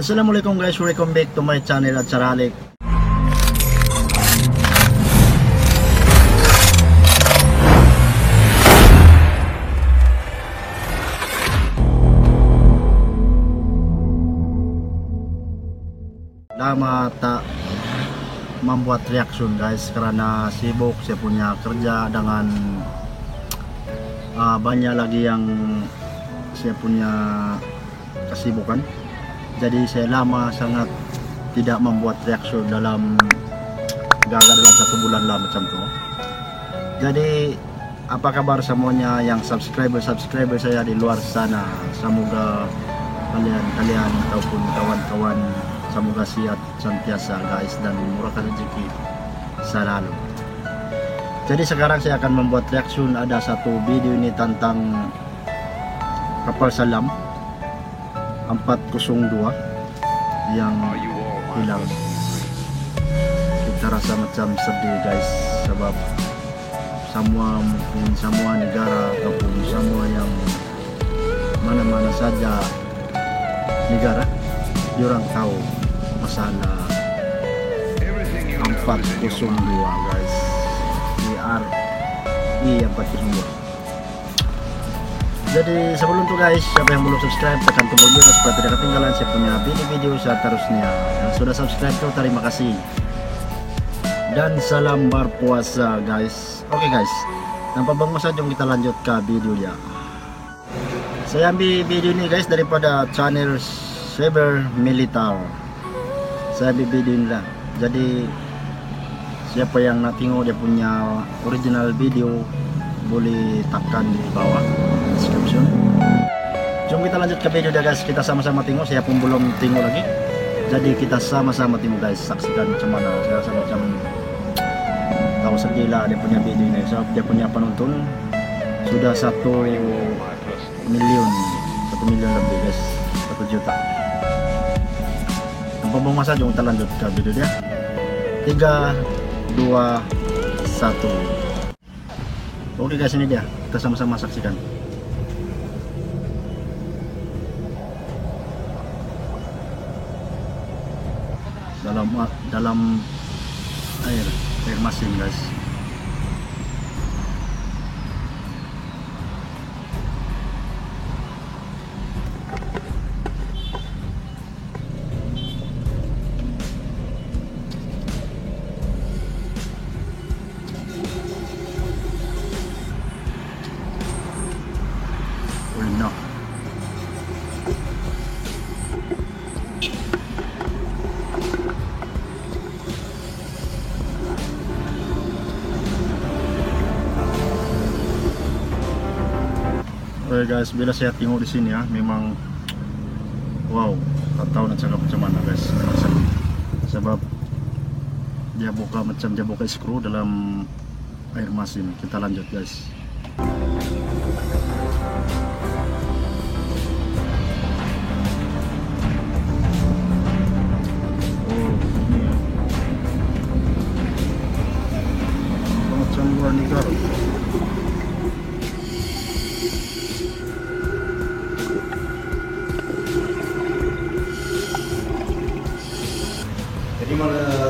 Assalamualaikum guys, welcome back to my channel at Saralik. Lama tak membuat reaction guys karena sibuk saya punya kerja dengan banyak lagi yang saya punya kesibukan. Jadi saya lama sangat tidak membuat reaction dalam gagal dalam 1 bulan lah macam tu. Jadi apa kabar semuanya yang subscriber saya di luar sana? Semoga kalian ataupun kawan-kawan semoga sehat senantiasa guys dan murahkan rezeki selalu. Jadi sekarang saya akan membuat reaction, ada satu video ini tentang kapal selam 402 yang hilang. Kita rasa macam sedih guys, sebab mungkin semua negara ataupun semua yang mana-mana saja negara diorang tahu masalah 402 guys, RI 402. Jadi sebelum itu guys, siapa yang belum subscribe tekan tombol merah supaya tidak ketinggalan saya punya video-video seterusnya. Yang sudah subscribe tuh terima kasih. Dan salam berpuasa guys. Oke guys, tanpa bangsa jom kita lanjut ke videonya. Saya ambil video ini guys daripada channel Cyber Militar. Saya ambil video ini lah. Jadi siapa yang nak tengok dia punya original video boleh tekan di bawah description. Jom kita lanjut ke video dia guys, kita sama-sama tengok. Saya pun belum tengok lagi, jadi kita sama-sama tengok guys, saksikan macam mana. Saya rasa macam tahu sedih lah dia punya video ini, so dia punya penonton sudah 1 milion lebih guys, 1 juta. Tanpa buang masa jom kita lanjut ke video dia. 3, 2, 1. Oke guys, ini dia, kita sama-sama saksikan. Dalam air masin guys. No. Oke guys, bila saya tengok di sini ya, memang wow, tak tahu nak cakap macam mana guys. Sebab dia buka skru dalam air masin. Kita lanjut guys. Luar negara. Jadi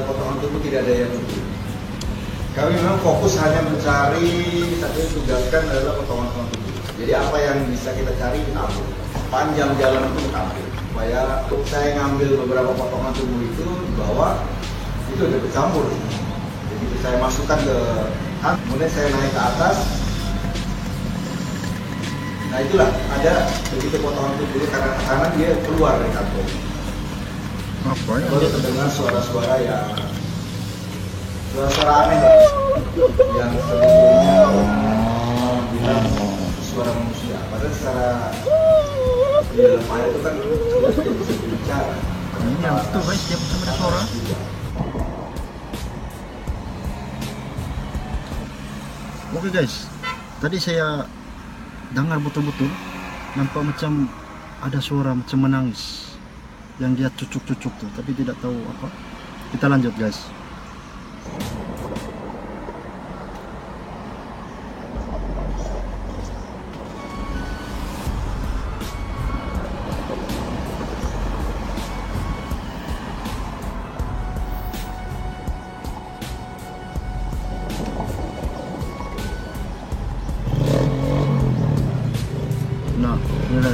potongan tubuh tidak ada yang kami memang fokus hanya mencari, satu yang tugaskan adalah potongan tubuh. Jadi apa yang bisa kita cari kita ambil, panjang jalan itu kita ambil. Supaya saya ngambil beberapa potongan tubuh itu di bawah itu udah bercampur. Jadi saya masukkan ke kemudian saya naik ke atas. Nah itulah ada begitu potongan tubuh karena dia keluar dari kantong. Apa ya? Baru terdengar suara-suara yang suara aneh yang sebetulnya bilang suara manusia. Padahal secara di dalam air itu kan sudah tidak bisa berbicara. Ini yang itu guys, dia bisa ada suara. Oke guys, tadi saya dengar betul-betul nampak macam ada suara macam menangis yang dia cucuk-cucuk tuh, tapi tidak tahu apa. Kita lanjut guys.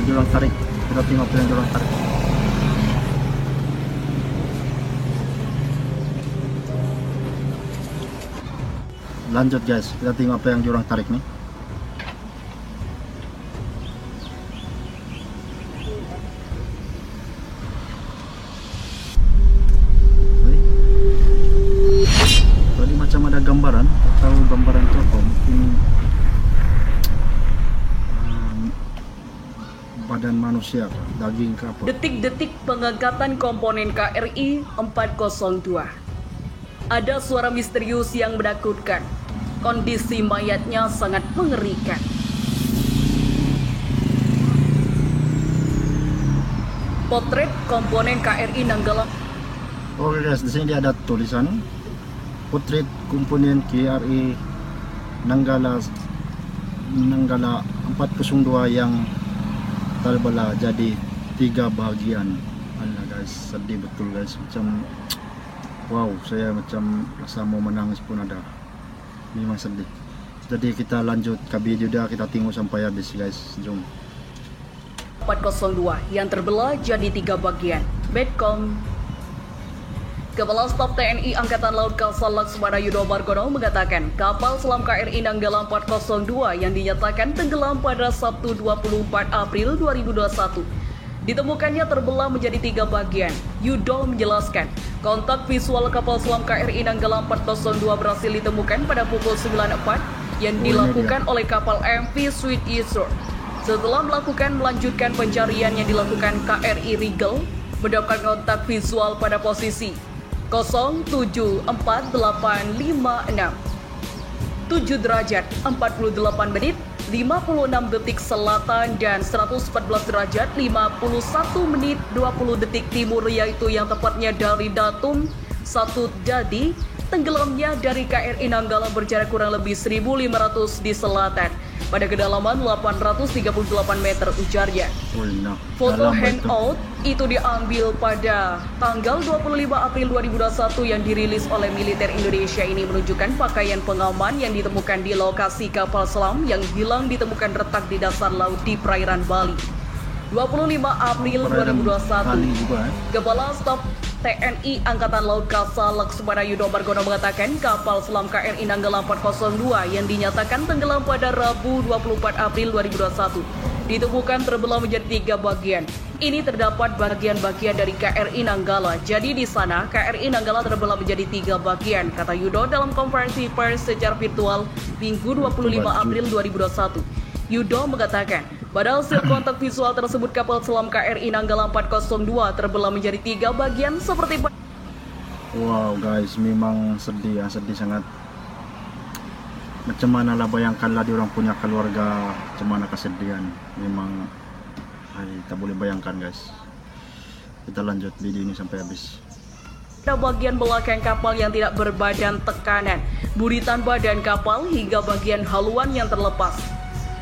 diorang tarik. Kita tengok apa yang diorang tarik. Lanjut guys, kita tengok apa yang diorang tarik nih. Tadi macam ada gambaran, tak tahu gambaran itu apa. Mungkin badan manusia, daging ke apa. Detik-detik pengangkatan komponen KRI 402. Ada suara misterius yang menakutkan. Kondisi mayatnya sangat mengerikan. Potret komponen KRI Nanggala. Oke guys, di sini dia ada tulisan potret komponen KRI Nanggala 402 yang terbelah jadi 3 bagian. Alah guys, sedih betul guys, macam wow, saya macam rasa mau menangis pun ada. Memang sedih. Jadi kita lanjut ke video dia, kita tengok sampai habis guys. Jom. 402 yang terbelah jadi 3 bagian. Medcom. Kepala Staf TNI Angkatan Laut Kasal Laksmana Yudo Margono mengatakan kapal selam KRI Nanggala 402 yang dinyatakan tenggelam pada Sabtu 24 April 2021 ditemukannya terbelah menjadi 3 bagian. Yudo menjelaskan, kontak visual kapal selam KRI Nanggala 402 berhasil ditemukan pada pukul 9.04 yang dilakukan oleh kapal MV Sweet Easter. Setelah melanjutkan pencarian yang dilakukan KRI Regal, mendapat kontak visual pada posisi 074856 7 derajat 48 menit 56 detik selatan dan 114 derajat 51 menit 20 detik timur, yaitu yang tepatnya dari datum 1 Jadi tenggelamnya dari KRI Nanggala berjarak kurang lebih 1.500 di selatan pada kedalaman 838 meter, ujarnya. Foto handout itu diambil pada tanggal 25 April 2021 yang dirilis oleh militer Indonesia ini menunjukkan pakaian pengaman yang ditemukan di lokasi kapal selam yang hilang ditemukan retak di dasar laut di perairan Bali. 25 April 2021, Kepala Staf TNI Angkatan Laut Kasal Laksmana Yudo Margono mengatakan kapal selam KRI Nanggala 402 yang dinyatakan tenggelam pada Rabu 24 April 2021 ditemukan terbelah menjadi 3 bagian. Ini terdapat bagian-bagian dari KRI Nanggala. Jadi di sana KRI Nanggala terbelah menjadi 3 bagian, kata Yudo dalam konferensi pers secara virtual Minggu 25 April 2021. Yudo mengatakan, pada hasil kontak visual tersebut kapal selam KRI Nanggala 402 terbelah menjadi 3 bagian seperti. Wow guys, memang sedih ya, sedih sangat. Macam mana lah bayangkanlah di orang punya keluarga, macam mana kesedihan. Memang tak boleh bayangkan guys. Kita lanjut video ini sampai habis. Pada bagian belakang kapal yang tidak berbadan tekanan, buritan badan kapal hingga bagian haluan yang terlepas.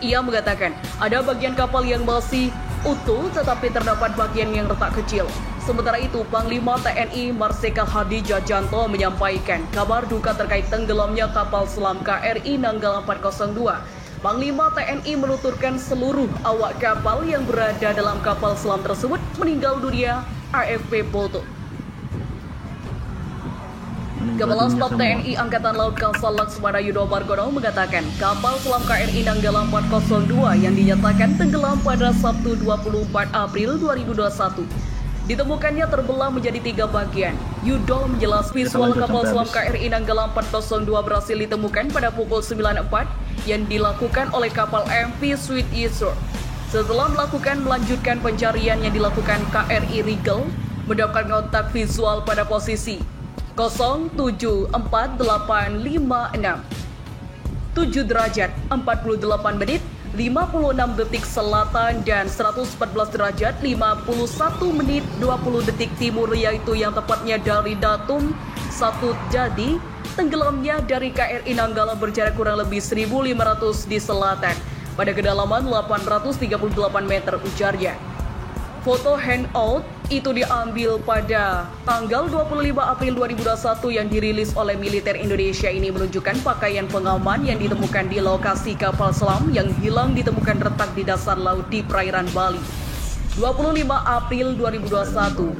Ia mengatakan ada bagian kapal yang masih utuh tetapi terdapat bagian yang retak kecil. Sementara itu, Panglima TNI Marsikal Hadi Jajanto menyampaikan kabar duka terkait tenggelamnya kapal selam KRI Nanggala 402. Panglima TNI menuturkan seluruh awak kapal yang berada dalam kapal selam tersebut meninggal dunia. AFP foto. Kepala Staf TNI Angkatan Laut Kasal Laksmana Yudo Margono mengatakan kapal selam KRI Nanggala 402 yang dinyatakan tenggelam pada Sabtu 24 April 2021 ditemukannya terbelah menjadi 3 bagian. Yudo menjelaskan visual kapal selam KRI Nanggala 402 berhasil ditemukan pada pukul 9.04 yang dilakukan oleh kapal MV Sweet Easter. Setelah melanjutkan pencarian yang dilakukan KRI Regal, mendapat kontak visual pada posisi 074856 7 derajat 48 menit 56 detik selatan dan 114 derajat 51 menit 20 detik timur, yaitu yang tepatnya dari datum 1 Jadi tenggelamnya dari KRI Nanggala berjarak kurang lebih 1.500 di selatan pada kedalaman 838 meter, ujarnya. Foto handout itu diambil pada tanggal 25 April 2021 yang dirilis oleh militer Indonesia ini menunjukkan pakaian pengaman yang ditemukan di lokasi kapal selam yang hilang ditemukan retak di dasar laut di perairan Bali. 25 April 2021.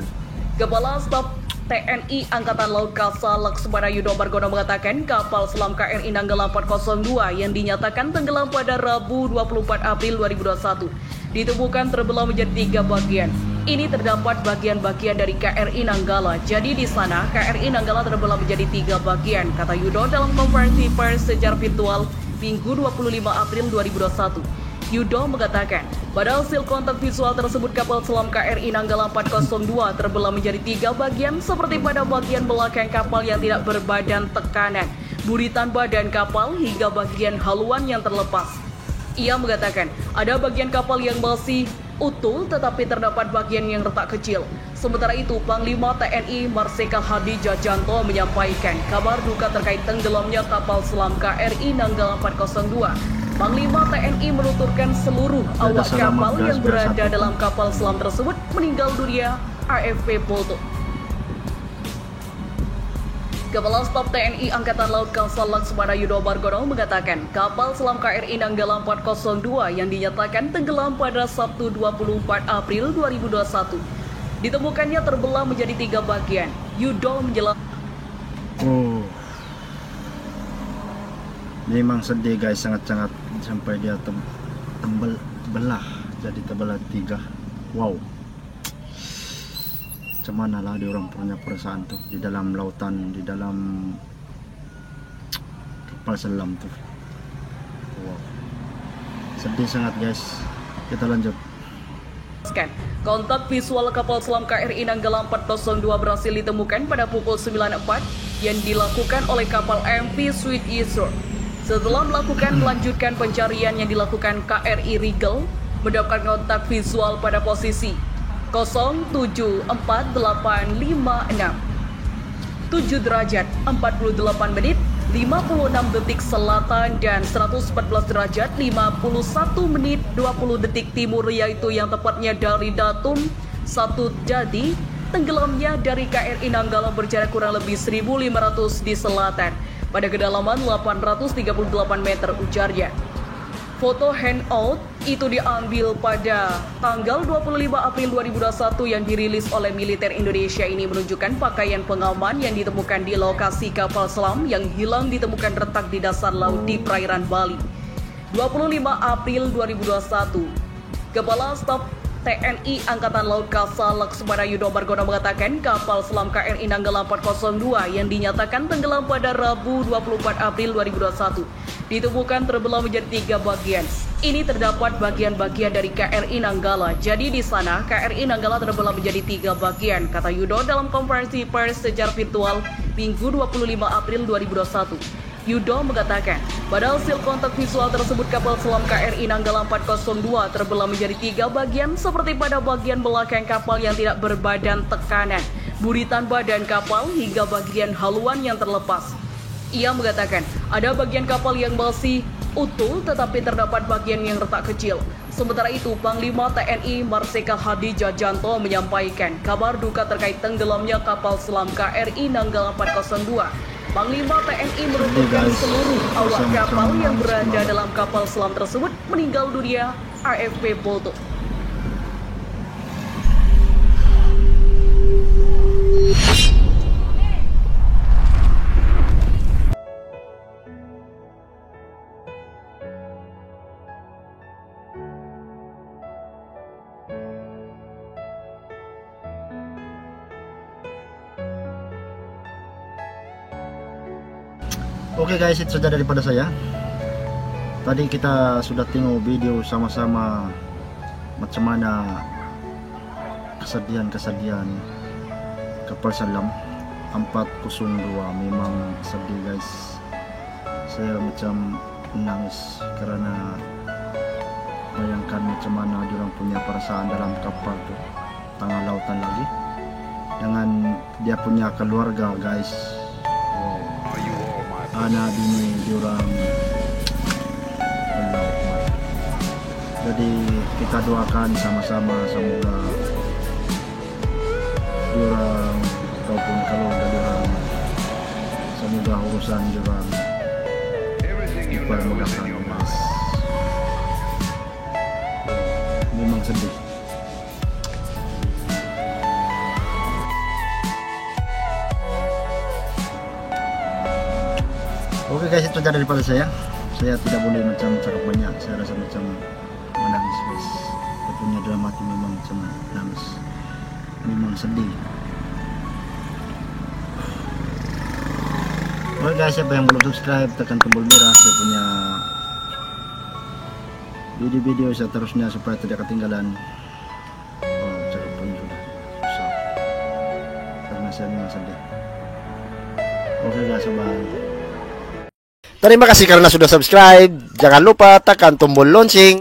Kepala Staf TNI Angkatan Laut Kasal Laksmana Yudo Margono mengatakan kapal selam KRI Nanggala 402 yang dinyatakan tenggelam pada Rabu 24 April 2021 ditemukan terbelah menjadi 3 bagian. Ini terdapat bagian-bagian dari KRI Nanggala. Jadi di sana KRI Nanggala terbelah menjadi 3 bagian, kata Yudo dalam konferensi pers secara virtual Minggu 25 April 2021. Yudo mengatakan, pada hasil kontak visual tersebut kapal selam KRI Nanggala 402 terbelah menjadi 3 bagian seperti pada bagian belakang kapal yang tidak berbadan tekanan, buritan badan kapal hingga bagian haluan yang terlepas. Ia mengatakan, ada bagian kapal yang masih utuh tetapi terdapat bagian yang retak kecil. Sementara itu, Panglima TNI Marsikal Hadi Jajanto menyampaikan kabar duka terkait tenggelamnya kapal selam KRI Nanggala 402. Panglima TNI menuturkan seluruh awak kapal yang berada dalam kapal selam tersebut meninggal dunia AFP Polto. Kepala Staf TNI Angkatan Laut Kasal Laksmana Yudo Margono mengatakan kapal selam KRI Nanggala 402 yang dinyatakan tenggelam pada Sabtu 24 April 2021 ditemukannya terbelah menjadi 3 bagian. Yudo menjelaskan. Memang sedih guys, sangat-sangat sampai dia belah jadi terbelah 3. Wow, macam mana lah dia orang punya perasaan tuh di dalam lautan, di dalam kapal selam tuh. Wow, sedih sangat guys. Kita lanjut. Kontak visual kapal selam KRI Nanggala 402 berhasil ditemukan pada pukul 9.04 yang dilakukan oleh kapal MV Sweet Easter. Setelah melanjutkan pencarian yang dilakukan KRI Regal mendapatkan kontak visual pada posisi 074856 7 derajat 48 menit 56 detik selatan dan 114 derajat 51 menit 20 detik timur, yaitu yang tepatnya dari datum 1 Jadi tenggelamnya dari KRI Nanggala berjarak kurang lebih 1.500 di selatan pada kedalaman 838 meter, ujarnya. Foto handout itu diambil pada tanggal 25 April 2021 yang dirilis oleh militer Indonesia. Ini menunjukkan pakaian pengaman yang ditemukan di lokasi kapal selam yang hilang ditemukan retak di dasar laut di perairan Bali. 25 April 2021, Kepala Staf TNI Angkatan Laut Kasal Laksmana Yudo Margono mengatakan kapal selam KRI Nanggala 402 yang dinyatakan tenggelam pada Rabu 24 April 2021 ditemukan terbelah menjadi 3 bagian. Ini terdapat bagian-bagian dari KRI Nanggala. Jadi di sana KRI Nanggala terbelah menjadi 3 bagian, kata Yudo dalam konferensi pers secara virtual Minggu 25 April 2021. Yudo mengatakan, pada hasil kontak visual tersebut kapal selam KRI Nanggala 402 terbelah menjadi 3 bagian seperti pada bagian belakang kapal yang tidak berbadan tekanan, buritan badan kapal hingga bagian haluan yang terlepas. Ia mengatakan, ada bagian kapal yang masih utuh tetapi terdapat bagian yang retak kecil. Sementara itu, Panglima TNI Marsikal Hadi Jajanto menyampaikan kabar duka terkait tenggelamnya kapal selam KRI Nanggala 402. Panglima TNI menuturkan seluruh awak kapal yang berada dalam kapal selam tersebut meninggal dunia AFP Polto. Oke guys, itu saja daripada saya. Tadi kita sudah tengok video sama-sama macam mana kesedihan kapal selam 402. Memang sedih guys. Saya macam menangis karena bayangkan macam mana dia punya perasaan dalam kapal tuh, tengah lautan lagi dengan dia punya keluarga guys. Anak bini diorang jadi kita doakan sama-sama semoga diorang ataupun keluarga diorang semoga urusan diorang dipermudahkan. Memang sedih. Oke guys, itu saja daripada saya. Saya tidak boleh macam cakap banyak. Saya rasa macam menangis guys. Dia punya drama itu memang macam nangis. Memang sedih. Oke guys, siapa yang belum subscribe tekan tombol merah. Saya punya video-video seterusnya supaya tidak ketinggalan. Oh, cakap pun sudah susah karena saya memang sedih. Oke guys, bye. Terima kasih karena sudah subscribe. Jangan lupa tekan tombol lonceng.